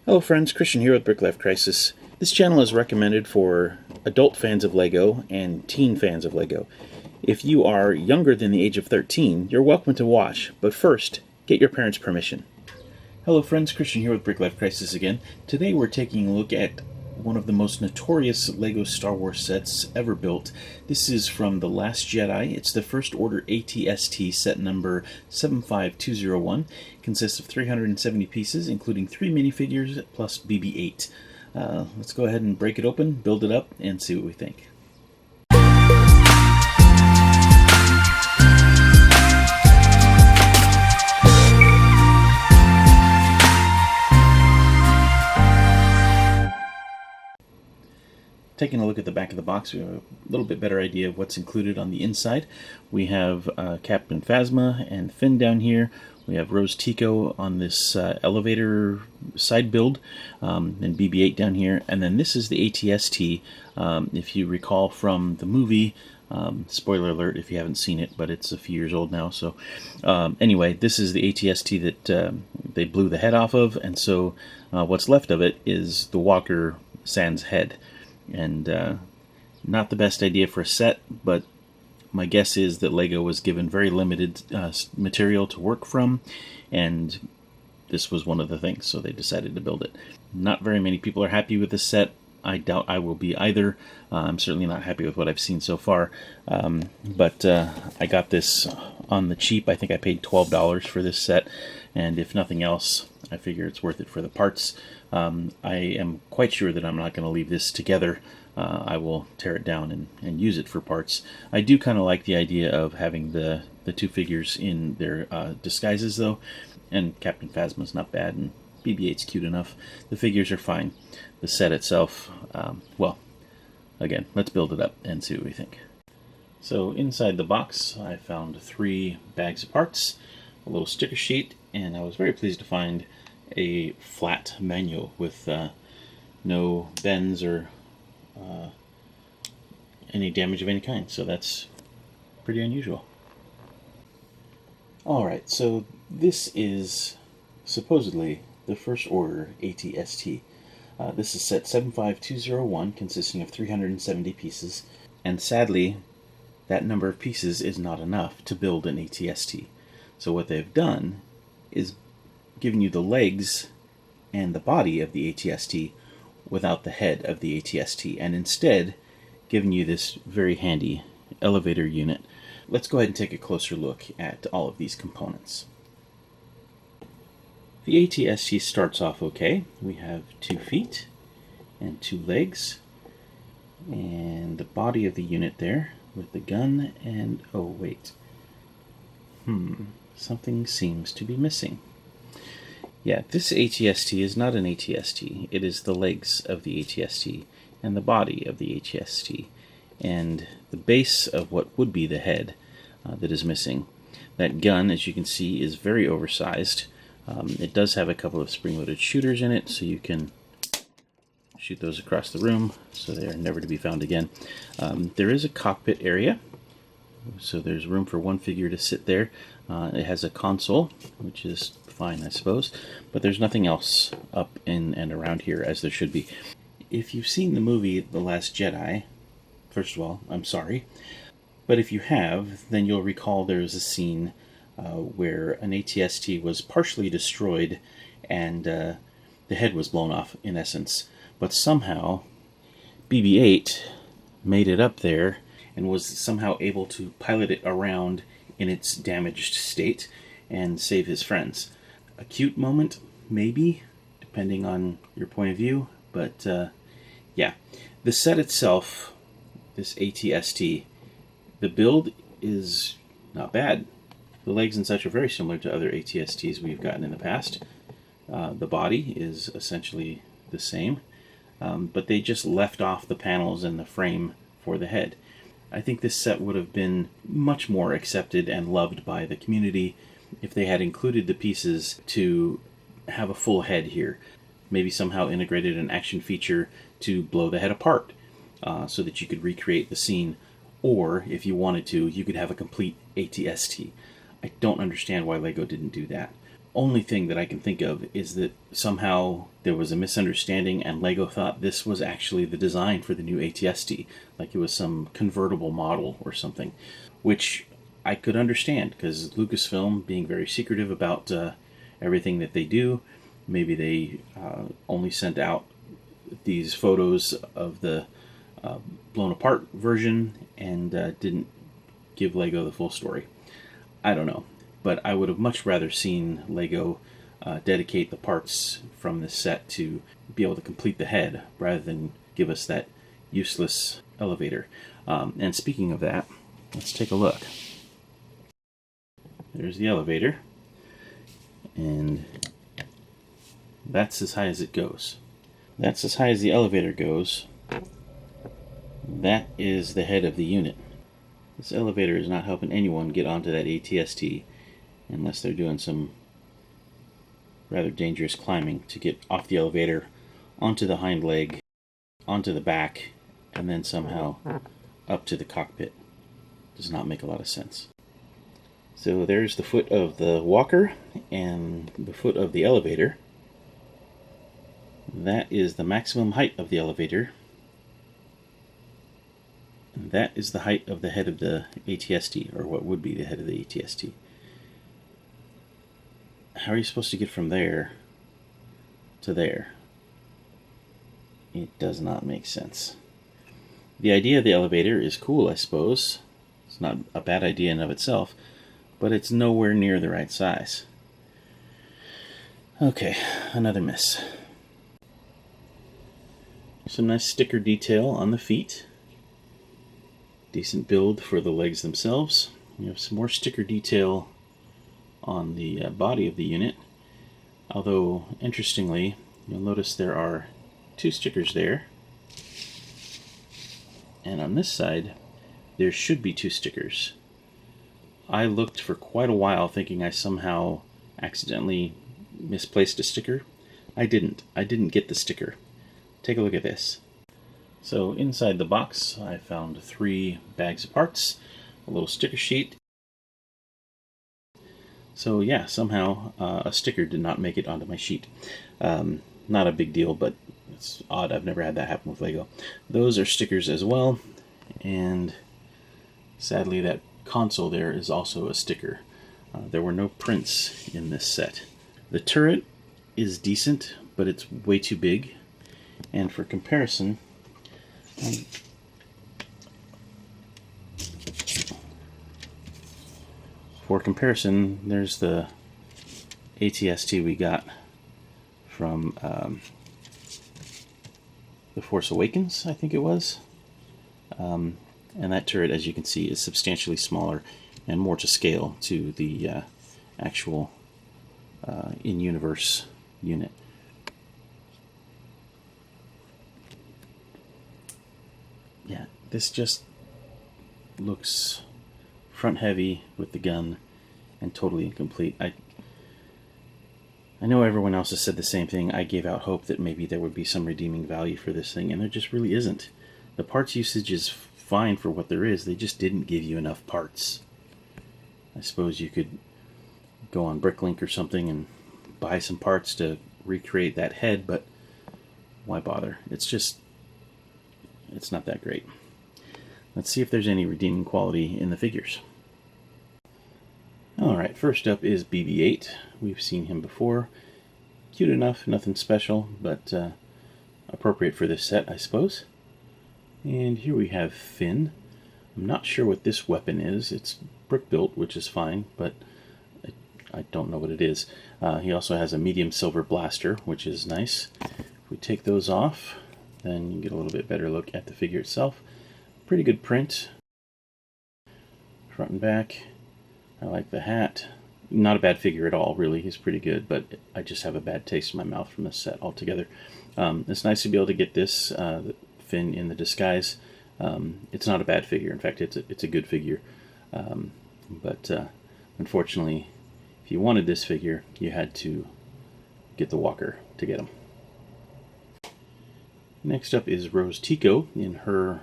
Hello friends, Christian here with BrickLifeCrisis. This channel is recommended for adult fans of LEGO and teen fans of LEGO. If you are younger than the age of 13, you're welcome to watch, but first, get your parents' permission. Hello friends, Christian here with BrickLifeCrisis again. Today we're taking a look at one of the most notorious LEGO Star Wars sets ever built. This is from The Last Jedi. It's the First Order ATST set number 75201. It consists of 370 pieces, including 3 minifigures plus BB-8. Let's go ahead and break it open, build it up, and see what we think. Taking a look at the back of the box, we have a little bit better idea of what's included on the inside. We have Captain Phasma and Finn down here. We have Rose Tico on this elevator side build, and BB-8 down here. And then this is the ATST, if you recall from the movie. Spoiler alert if you haven't seen it, but it's a few years old now. So anyway, this is the ATST that they blew the head off of, and so what's left of it is the Walker Sans head. And not the best idea for a set, but my guess is that LEGO was given very limited material to work from, and this was one of the things, so they decided to build it. Not very many people are happy with this set. I doubt I will be either. I'm certainly not happy with what I've seen so far, but I got this on the cheap. I think I paid $12 for this set, and if nothing else, I figure it's worth it for the parts. I am quite sure that I'm not going to leave this together. I will tear it down and use it for parts. I do kind of like the idea of having the two figures in their disguises, though, and Captain Phasma's not bad, and BB-8's cute enough. The figures are fine. The set itself, well, again, let's build it up and see what we think. So inside the box, I found 3 bags of parts, a little sticker sheet, and I was very pleased to find a flat manual with no bends or any damage of any kind, so that's pretty unusual. Alright, so this is supposedly the First Order ATST. This is set 75201, consisting of 370 pieces, and sadly, that number of pieces is not enough to build an ATST. So what they've done is given you the legs and the body of the ATST without the head of the ATST, and instead given you this very handy elevator unit. Let's go ahead and take a closer look at all of these components. The ATST starts off okay. We have 2 feet and 2 legs, and the body of the unit there with the gun and, oh wait, something seems to be missing. Yeah, this ATST is not an ATST. It is the legs of the ATST and the body of the ATST and the base of what would be the head that is missing. That gun, as you can see, is very oversized. It does have a couple of spring-loaded shooters in it, so you can shoot those across the room, so they are never to be found again. There is a cockpit area, so there's room for 1 figure to sit there. It has a console, which is fine, I suppose, but there's nothing else up in and around here as there should be. If you've seen the movie The Last Jedi, first of all, I'm sorry, but if you have, then you'll recall there's a scene where an ATST was partially destroyed and the head was blown off, in essence, but somehow BB-8 made it up there and was somehow able to pilot it around in its damaged state and save his friends. A cute moment, maybe, depending on your point of view, but yeah. The set itself, this ATST, the build is not bad. The legs and such are very similar to other ATSTs we've gotten in the past. The body is essentially the same, but they just left off the panels and the frame for the head. I think this set would have been much more accepted and loved by the community if they had included the pieces to have a full head here. Maybe somehow integrated an action feature to blow the head apart so that you could recreate the scene, or if you wanted to, you could have a complete ATST. I don't understand why LEGO didn't do that. only thing that I can think of is that somehow there was a misunderstanding and Lego thought this was actually the design for the new ATST, like it was some convertible model or something, which I could understand because Lucasfilm, being very secretive about everything that they do, maybe they only sent out these photos of the blown apart version and didn't give Lego the full story. I don't know, but I would have much rather seen Lego dedicate the parts from this set to be able to complete the head rather than give us that useless elevator. And speaking of that, let's take a look. There's the elevator, and that's as high as it goes. That's as high as the elevator goes. That is the head of the unit. This elevator is not helping anyone get onto that ATST unless they're doing some rather dangerous climbing to get off the elevator, onto the hind leg, onto the back, and then somehow up to the cockpit. Does not make a lot of sense. So there's the foot of the walker and the foot of the elevator. That is the maximum height of the elevator. And that is the height of the head of the ATST, or what would be the head of the ATST. How are you supposed to get from there to there? It does not make sense. The idea of the elevator is cool, I suppose. It's not a bad idea in of itself, but it's nowhere near the right size. Okay, another miss. Some nice sticker detail on the feet. Decent build for the legs themselves. We have some more sticker detail on the body of the unit. Although, interestingly, you'll notice there are 2 stickers there. And on this side, there should be 2 stickers. I looked for quite a while thinking I somehow accidentally misplaced a sticker. I didn't. I didn't get the sticker. Take a look at this. So inside the box I found 3 bags of parts, a little sticker sheet. So yeah, somehow a sticker did not make it onto my sheet. Not a big deal, but it's odd. I've never had that happen with Lego. Those are stickers as well, and sadly that console there is also a sticker. There were no prints in this set. The turret is decent, but it's way too big. And for comparison, there's the ATST we got from The Force Awakens, I think it was. And that turret, as you can see, is substantially smaller and more to scale to the actual in-universe unit. Yeah, this just looks front heavy with the gun and totally incomplete. I know everyone else has said the same thing. I gave out hope that maybe there would be some redeeming value for this thing, and there just really isn't. The parts usage is fine for what there is. They just didn't give you enough parts. I suppose you could go on BrickLink or something and buy some parts to recreate that head, but why bother? It's not that great. Let's see if there's any redeeming quality in the figures. Alright, first up is BB-8. We've seen him before. Cute enough, nothing special, but appropriate for this set, I suppose. And here we have Finn. I'm not sure what this weapon is. It's brick built, which is fine, but I don't know what it is. He also has a medium silver blaster, which is nice. If we take those off, then you get a little bit better look at the figure itself. Pretty good print. Front and back. I like the hat. Not a bad figure at all, really. He's pretty good, but I just have a bad taste in my mouth from this set altogether. It's nice to be able to get this Finn in the disguise. It's not a bad figure. In fact, it's a good figure. But unfortunately, if you wanted this figure, you had to get the walker to get him. Next up is Rose Tico in her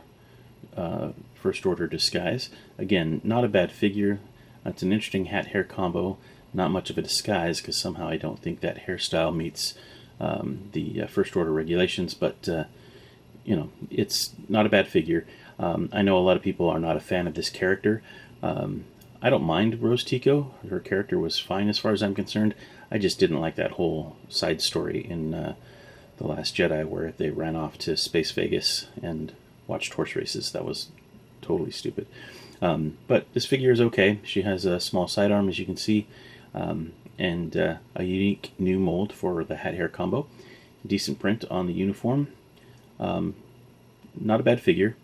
First Order disguise. Again, not a bad figure. It's an interesting hat-hair combo. not much of a disguise, because somehow I don't think that hairstyle meets the First Order regulations, but you know, it's not a bad figure. I know a lot of people are not a fan of this character. I don't mind Rose Tico. Her character was fine as far as I'm concerned. I just didn't like that whole side story in The Last Jedi where they ran off to Space Vegas and watched horse races. That was totally stupid. But this figure is okay. She has a small sidearm, as you can see, and a unique new mold for the hat-hair combo. Decent print on the uniform. Not a bad figure.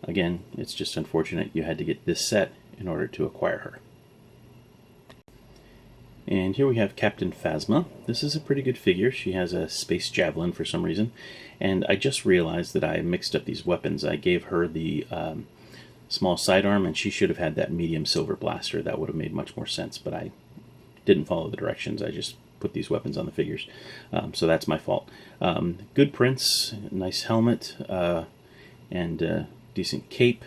Again, it's just unfortunate you had to get this set in order to acquire her. And here we have Captain Phasma. This is a pretty good figure. She has a space javelin for some reason. And I just realized that I mixed up these weapons. I gave her the small sidearm, and she should have had that medium silver blaster. That would have made much more sense, but I didn't follow the directions. I just put these weapons on the figures. So that's my fault. Good prints, nice helmet, and decent cape.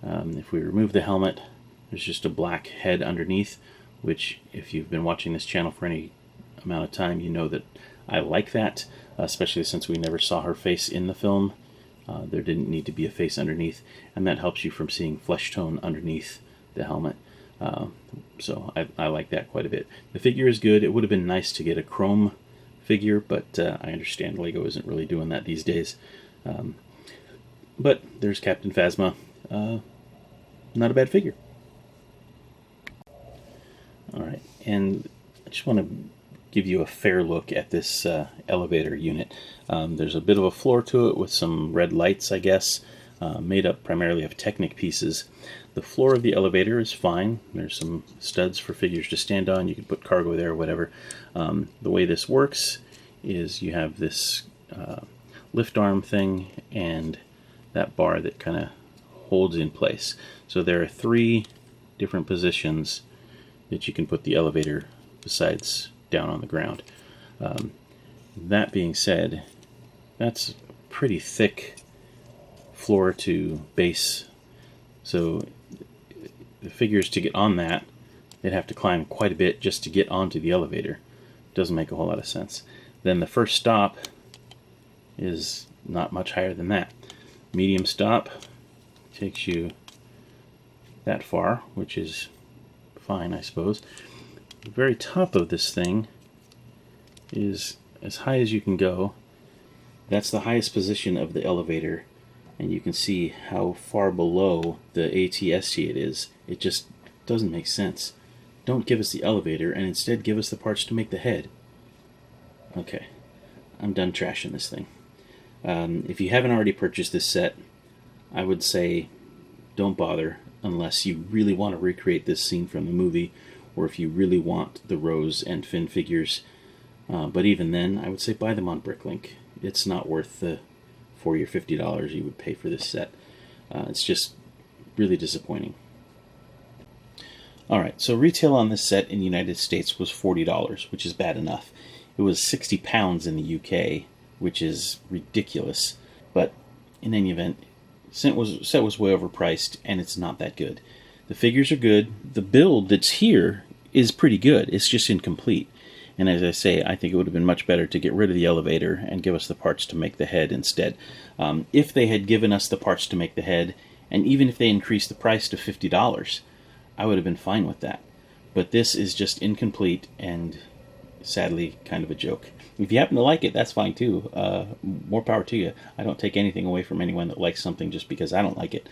If we remove the helmet, there's just a black head underneath, which, if you've been watching this channel for any amount of time, you know that I like that, especially since we never saw her face in the film. There didn't need to be a face underneath, and that helps you from seeing flesh tone underneath the helmet. So I like that quite a bit. The figure is good. It would have been nice to get a chrome figure, but I understand Lego isn't really doing that these days. But there's Captain Phasma. Not a bad figure. Alright, and I just want to give you a fair look at this elevator unit. There's a bit of a floor to it with some red lights, I guess, made up primarily of Technic pieces. The floor of the elevator is fine. There's some studs for figures to stand on. You can put cargo there or whatever. The way this works is you have this lift arm thing and that bar that kind of holds in place. So there are 3 different positions that you can put the elevator besides down on the ground. That being said, that's pretty thick floor to base, so the figures, to get on that, they'd have to climb quite a bit just to get onto the elevator. Doesn't make a whole lot of sense. Then the first stop is not much higher than that. Medium stop takes you that far, which is fine, I suppose. The very top of this thing is as high as you can go. That's the highest position of the elevator, and you can see how far below the ATST it is. It just doesn't make sense. Don't give us the elevator and instead give us the parts to make the head. Okay, I'm done trashing this thing. If you haven't already purchased this set, I would say don't bother unless you really want to recreate this scene from the movie, or if you really want the Rose and Finn figures. But even then, I would say buy them on BrickLink. It's not worth the $40 or $50 you would pay for this set. It's just really disappointing. Alright, so retail on this set in the United States was $40, which is bad enough. It was £60 in the UK, which is ridiculous. But in any event, set was way overpriced, and it's not that good. The figures are good. The build that's here is pretty good. It's just incomplete. And as I say, I think it would have been much better to get rid of the elevator and give us the parts to make the head instead. If they had given us the parts to make the head, and even if they increased the price to $50, I would have been fine with that. But this is just incomplete and sadly kind of a joke. If you happen to like it, that's fine too. More power to you. I don't take anything away from anyone that likes something just because I don't like it.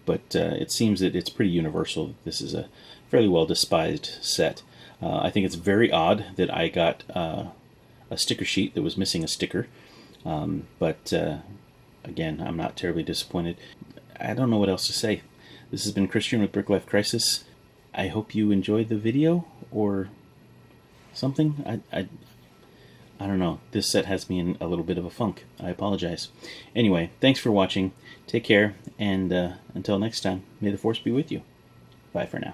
But it seems that it's pretty universal. This is a fairly well despised set. I think it's very odd that I got a sticker sheet that was missing a sticker. But again, I'm not terribly disappointed. I don't know what else to say. This has been Christian with BrickLifeCrisis. I hope you enjoyed the video or something. I don't know. This set has me in a little bit of a funk. I apologize. Anyway, thanks for watching. Take care, and until next time, may the Force be with you. Bye for now.